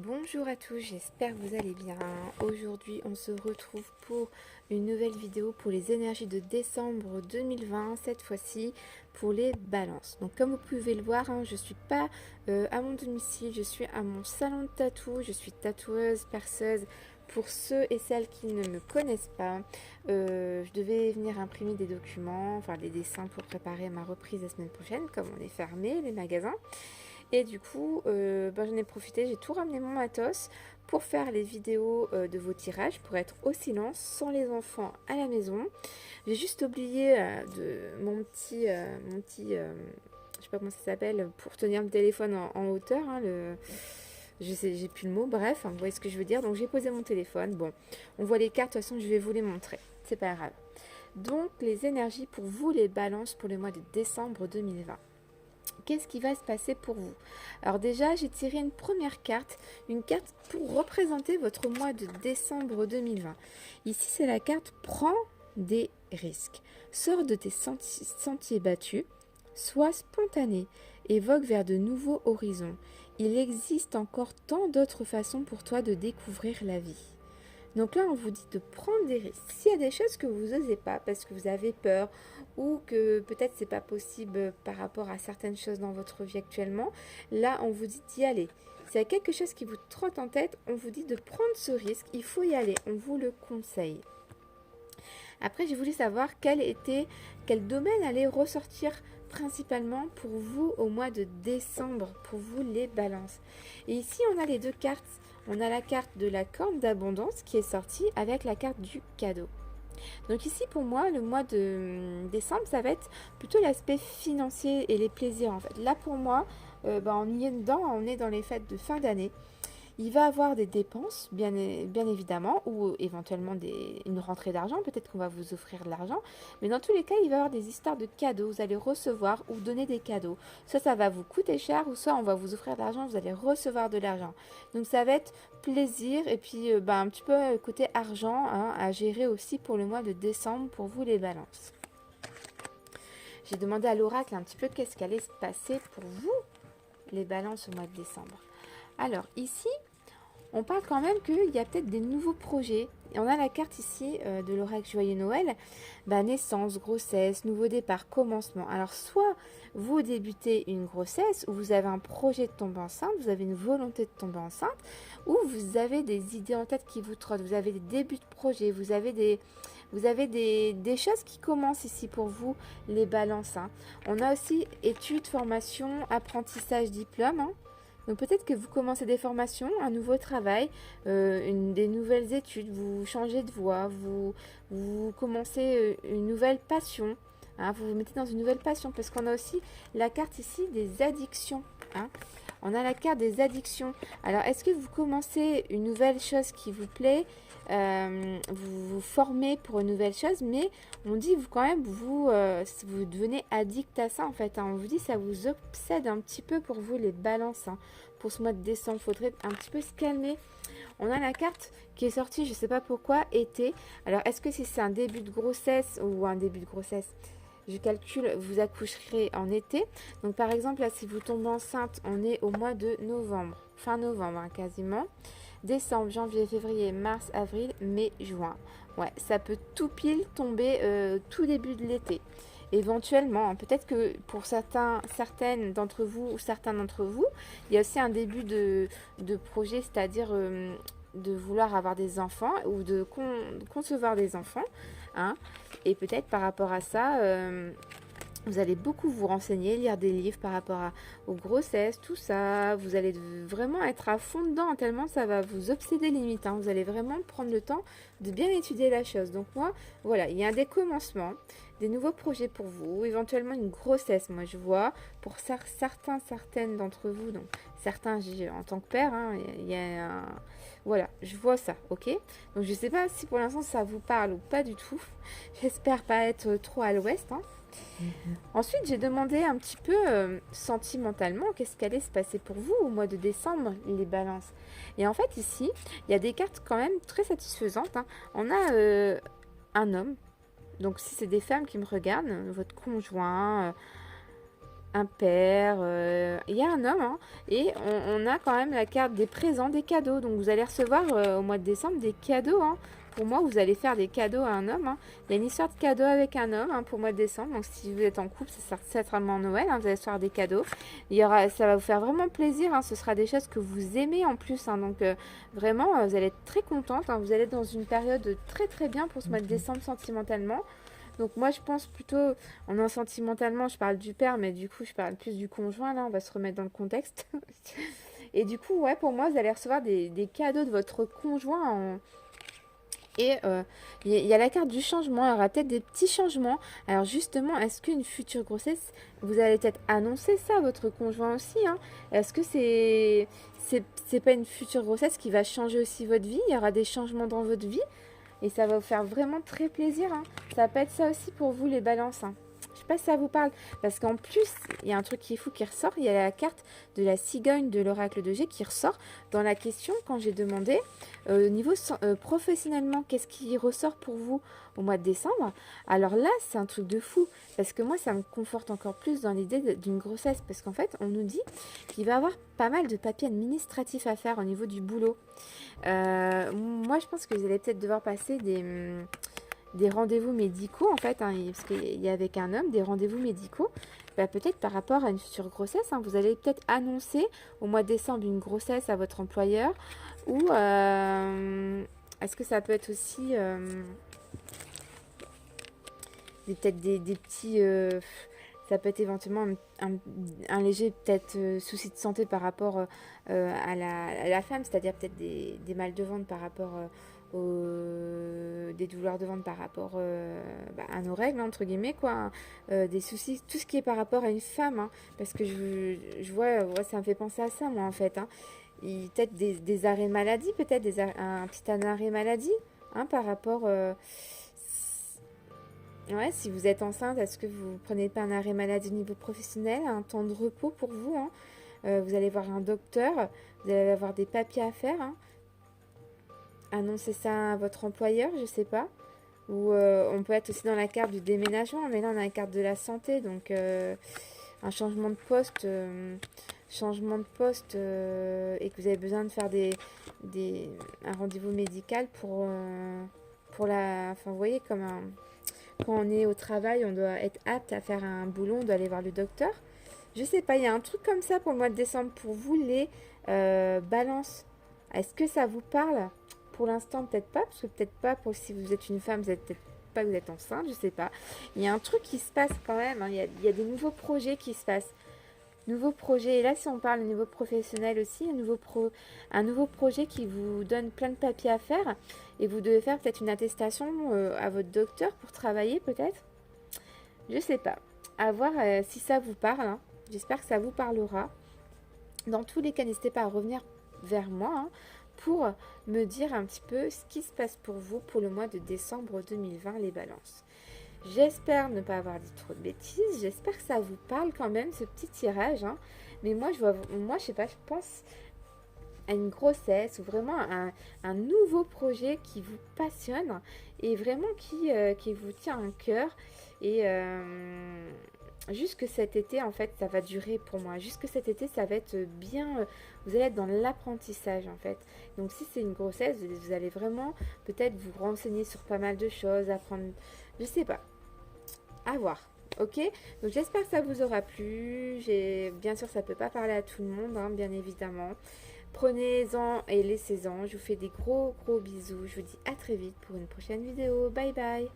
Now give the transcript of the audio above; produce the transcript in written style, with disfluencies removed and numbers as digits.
Bonjour à tous, j'espère que vous allez bien. Aujourd'hui, on se retrouve pour une nouvelle vidéo pour les énergies de décembre 2020, cette fois-ci pour les balances. Donc comme vous pouvez le voir, je ne suis pas à mon domicile, je suis à mon salon de tatou, je suis tatoueuse, perceuse. Pour ceux et celles qui ne me connaissent pas, je devais venir imprimer des documents, enfin des dessins pour préparer ma reprise la semaine prochaine, comme on est fermé, les magasins. Et du coup, j'en ai profité, j'ai tout ramené mon matos pour faire les vidéos de vos tirages, pour être au silence, sans les enfants à la maison. J'ai juste oublié de je sais pas comment ça s'appelle, pour tenir le téléphone en hauteur, je sais, j'ai plus le mot, bref, vous voyez ce que je veux dire. Donc j'ai posé mon téléphone, bon, on voit les cartes, de toute façon je vais vous les montrer, c'est pas grave. Donc les énergies pour vous, les balances pour le mois de décembre 2020. Qu'est-ce qui va se passer pour vous? Alors déjà, j'ai tiré une première carte, une carte pour représenter votre mois de décembre 2020. Ici, c'est la carte Prends des risques. Sors de tes sentiers battus, sois spontané, évoque vers de nouveaux horizons. Il existe encore tant d'autres façons pour toi de découvrir la vie. Donc là, on vous dit de prendre des risques. S'il y a des choses que vous n'osez pas parce que vous avez peur ou que peut-être c'est pas possible par rapport à certaines choses dans votre vie actuellement, là, on vous dit d'y aller. S'il y a quelque chose qui vous trotte en tête, on vous dit de prendre ce risque. Il faut y aller. On vous le conseille. Après, j'ai voulu savoir quel domaine allait ressortir principalement pour vous au mois de décembre, pour vous les balances. Et ici, on a les deux cartes. On a la carte de la corne d'abondance qui est sortie avec la carte du cadeau. Donc ici, pour moi, le mois de décembre, ça va être plutôt l'aspect financier et les plaisirs en fait. Là, pour moi, on y est dedans, on est dans les fêtes de fin d'année. Il va avoir des dépenses, bien évidemment, ou éventuellement une rentrée d'argent. Peut-être qu'on va vous offrir de l'argent. Mais dans tous les cas, il va y avoir des histoires de cadeaux. Vous allez recevoir ou donner des cadeaux. Soit ça va vous coûter cher, ou soit on va vous offrir de l'argent, vous allez recevoir de l'argent. Donc ça va être plaisir et puis un petit peu côté argent à gérer aussi pour le mois de décembre pour vous les balances. J'ai demandé à l'oracle un petit peu qu'est-ce qui allait se passer pour vous les balances au mois de décembre. Alors ici, on parle quand même qu'il y a peut-être des nouveaux projets. Et on a la carte ici de l'oracle Joyeux Noël. Naissance, grossesse, nouveau départ, commencement. Alors soit vous débutez une grossesse ou vous avez un projet de tomber enceinte, vous avez une volonté de tomber enceinte, ou vous avez des idées en tête qui vous trottent, vous avez des débuts de projet, vous avez des choses qui commencent ici pour vous, les balances. On a aussi études, formation, apprentissage, diplôme. Donc peut-être que vous commencez des formations, un nouveau travail, des nouvelles études, vous changez de voie, vous commencez une nouvelle passion, vous vous mettez dans une nouvelle passion, parce qu'on a aussi la carte ici des addictions. On a la carte des addictions. Alors est-ce que vous commencez une nouvelle chose qui vous plaît, vous vous formez pour une nouvelle chose, mais on dit vous devenez addict à ça en fait. On vous dit ça vous obsède un petit peu pour vous les balances. Pour ce mois de décembre, il faudrait un petit peu se calmer. On a la carte qui est sortie, je ne sais pas pourquoi, été. Alors est-ce que si c'est un début de grossesse ou un début de grossesse, je calcule, vous accoucherez en été. Donc par exemple, là, si vous tombez enceinte, on est au mois de novembre, fin novembre quasiment. Décembre, janvier, février, mars, avril, mai, juin. Ouais, ça peut tout pile tomber tout début de l'été. Éventuellement, peut-être que pour certaines d'entre vous ou certains d'entre vous, il y a aussi un début de projet, c'est-à-dire de vouloir avoir des enfants ou de concevoir des enfants. Et peut-être par rapport à ça, vous allez beaucoup vous renseigner, lire des livres par rapport aux grossesses, tout ça. Vous allez vraiment être à fond dedans, tellement ça va vous obséder limite. Vous allez vraiment prendre le temps de bien étudier la chose. Donc moi, voilà, il y a des commencements, des nouveaux projets pour vous, éventuellement une grossesse. Moi, je vois, pour certaines d'entre vous, donc certains en tant que père, il y a un... Voilà, je vois ça, ok? Donc je ne sais pas si pour l'instant ça vous parle ou pas du tout. J'espère pas être trop à l'ouest. Ensuite, j'ai demandé un petit peu sentimentalement qu'est-ce qu'allait se passer pour vous au mois de décembre, les balances. Et en fait, ici, il y a des cartes quand même très satisfaisantes. On a un homme, donc si c'est des femmes qui me regardent, votre conjoint, un père, il y a un homme, hein, et on a quand même la carte des présents, des cadeaux. Donc vous allez recevoir au mois de décembre des cadeaux. Hein. Pour moi, vous allez faire des cadeaux à un homme. Hein. Il y a une histoire de cadeau avec un homme hein, pour le mois de décembre. Donc si vous êtes en couple, ça sera certainement Noël. Hein, vous allez recevoir des cadeaux. Ça va vous faire vraiment plaisir. Hein. Ce sera des choses que vous aimez en plus. Hein. Donc vraiment, vous allez être très contente. Hein. Vous allez être dans une période très très bien pour ce mois de décembre sentimentalement. Donc moi je pense plutôt, en sentimentalement je parle du père, mais du coup je parle plus du conjoint, là on va se remettre dans le contexte. Et du coup ouais pour moi vous allez recevoir des cadeaux de votre conjoint et y a la carte du changement, il y aura peut-être des petits changements. Alors justement, est-ce qu'une future grossesse, vous allez peut-être annoncer ça à votre conjoint aussi hein. Est-ce que c'est pas une future grossesse qui va changer aussi votre vie? Il y aura des changements dans votre vie? Et ça va vous faire vraiment très plaisir. Hein. Ça peut être ça aussi pour vous les balances. Hein. Je sais pas si ça vous parle. Parce qu'en plus, il y a un truc qui est fou qui ressort. Il y a la carte de la cigogne de l'oracle de G qui ressort dans la question quand j'ai demandé niveau professionnellement, qu'est-ce qui ressort pour vous au mois de décembre. Alors là, c'est un truc de fou. Parce que moi, ça me conforte encore plus dans l'idée d'une grossesse. Parce qu'en fait, on nous dit qu'il va y avoir pas mal de papiers administratifs à faire au niveau du boulot. Moi, je pense que vous allez peut-être devoir passer des rendez-vous médicaux, en fait, hein, parce qu'il y a avec un homme des rendez-vous médicaux. Bah, peut-être par rapport à une future grossesse, hein, vous allez peut-être annoncer au mois de décembre une grossesse à votre employeur. Ou est-ce que ça peut être aussi peut-être des petits... ça peut être éventuellement un léger peut-être souci de santé par rapport à la femme, c'est-à-dire peut-être des mal de ventre par rapport des douleurs de ventre par rapport à nos règles, entre guillemets, quoi. Hein. Des soucis, tout ce qui est par rapport à une femme, hein, parce que je vois, ça me fait penser à ça, moi, en fait. Hein. Peut-être des arrêts maladie, peut-être un petit arrêt maladie, hein, par rapport... ouais, si vous êtes enceinte, est-ce que vous prenez pas un arrêt maladie au niveau professionnel, un temps de repos pour vous hein. Vous allez voir un docteur, vous allez avoir des papiers à faire. Hein. Annoncez ça à votre employeur, je sais pas. Ou on peut être aussi dans la carte du déménagement, mais là on a la carte de la santé, donc un changement de poste, et que vous avez besoin de faire un rendez-vous médical pour la... Enfin, vous voyez, quand on est au travail, on doit être apte à faire un boulot, on doit aller voir le docteur. Je sais pas, il y a un truc comme ça pour le mois de décembre pour vous les balances. Est-ce que ça vous parle? Pour l'instant, peut-être pas, parce que peut-être pas pour si vous êtes une femme, vous êtes peut-être pas que vous êtes enceinte, je sais pas. Il y a un truc qui se passe quand même, hein. Il y a des nouveaux projets qui se passent. Nouveau projet, et là si on parle au niveau professionnel aussi, un nouveau projet qui vous donne plein de papiers à faire et vous devez faire peut-être une attestation à votre docteur pour travailler peut-être. Je sais pas. À voir si ça vous parle. Hein. J'espère que ça vous parlera. Dans tous les cas, n'hésitez pas à revenir vers moi hein, pour me dire un petit peu ce qui se passe pour vous pour le mois de décembre 2020, les balances. J'espère ne pas avoir dit trop de bêtises. J'espère que ça vous parle quand même, ce petit tirage. Hein. Mais moi, je sais pas, je pense à une grossesse ou vraiment un nouveau projet qui vous passionne et vraiment qui vous tient à cœur. Et jusque cet été, en fait, ça va durer pour moi. Jusque cet été, ça va être bien... vous allez être dans l'apprentissage, en fait. Donc, si c'est une grossesse, vous allez vraiment peut-être vous renseigner sur pas mal de choses, apprendre... Je sais pas. À voir. Ok, donc j'espère que ça vous aura plu. Bien sûr, ça peut pas parler à tout le monde, hein, bien évidemment. Prenez-en et laissez-en. Je vous fais des gros bisous. Je vous dis à très vite pour une prochaine vidéo. Bye bye.